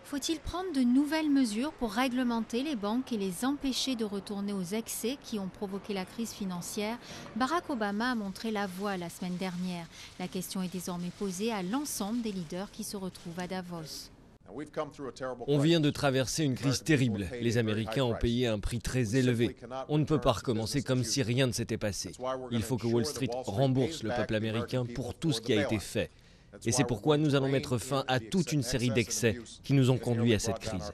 Faut-il prendre de nouvelles mesures pour réglementer les banques et les empêcher de retourner aux excès qui ont provoqué la crise financière? Barack Obama a montré la voie la semaine dernière. La question est désormais posée à l'ensemble des leaders qui se retrouvent à Davos. On vient de traverser une crise terrible. Les Américains ont payé un prix très élevé. On ne peut pas recommencer comme si rien ne s'était passé. Il faut que Wall Street rembourse le peuple américain pour tout ce qui a été fait. Et c'est pourquoi nous allons mettre fin à toute une série d'excès qui nous ont conduits à cette crise.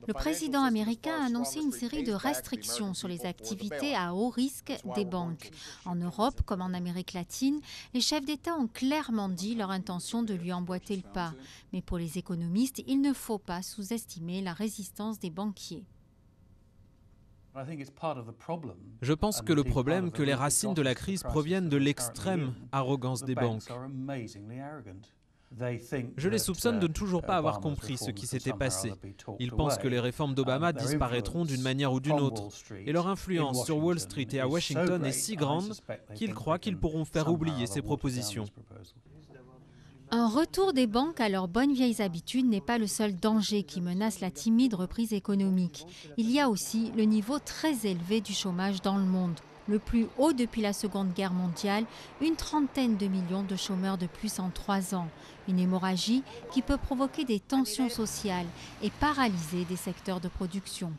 Le président américain a annoncé une série de restrictions sur les activités à haut risque des banques. En Europe, comme en Amérique latine, les chefs d'État ont clairement dit leur intention de lui emboîter le pas. Mais pour les économistes, il ne faut pas sous-estimer la résistance des banquiers. Je pense que le problème, que les racines de la crise proviennent de l'extrême arrogance des banques. Je les soupçonne de ne toujours pas avoir compris ce qui s'était passé. Ils pensent que les réformes d'Obama disparaîtront d'une manière ou d'une autre. Et leur influence sur Wall Street et à Washington est si grande qu'ils croient qu'ils pourront faire oublier ces propositions. Un retour des banques à leurs bonnes vieilles habitudes n'est pas le seul danger qui menace la timide reprise économique. Il y a aussi le niveau très élevé du chômage dans le monde. Le plus haut depuis la Seconde Guerre mondiale, une trentaine de millions de chômeurs de plus en 3 ans. Une hémorragie qui peut provoquer des tensions sociales et paralyser des secteurs de production.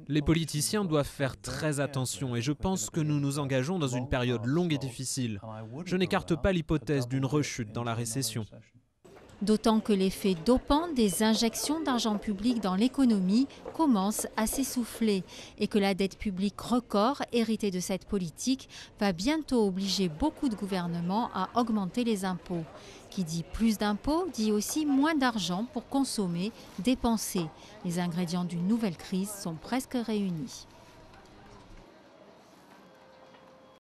Les politiciens doivent faire très attention et je pense que nous nous engageons dans une période longue et difficile. Je n'écarte pas l'hypothèse d'une rechute dans la récession. D'autant que l'effet dopant des injections d'argent public dans l'économie commence à s'essouffler et que la dette publique record héritée de cette politique va bientôt obliger beaucoup de gouvernements à augmenter les impôts. Qui dit plus d'impôts dit aussi moins d'argent pour consommer, dépenser. Les ingrédients d'une nouvelle crise sont presque réunis.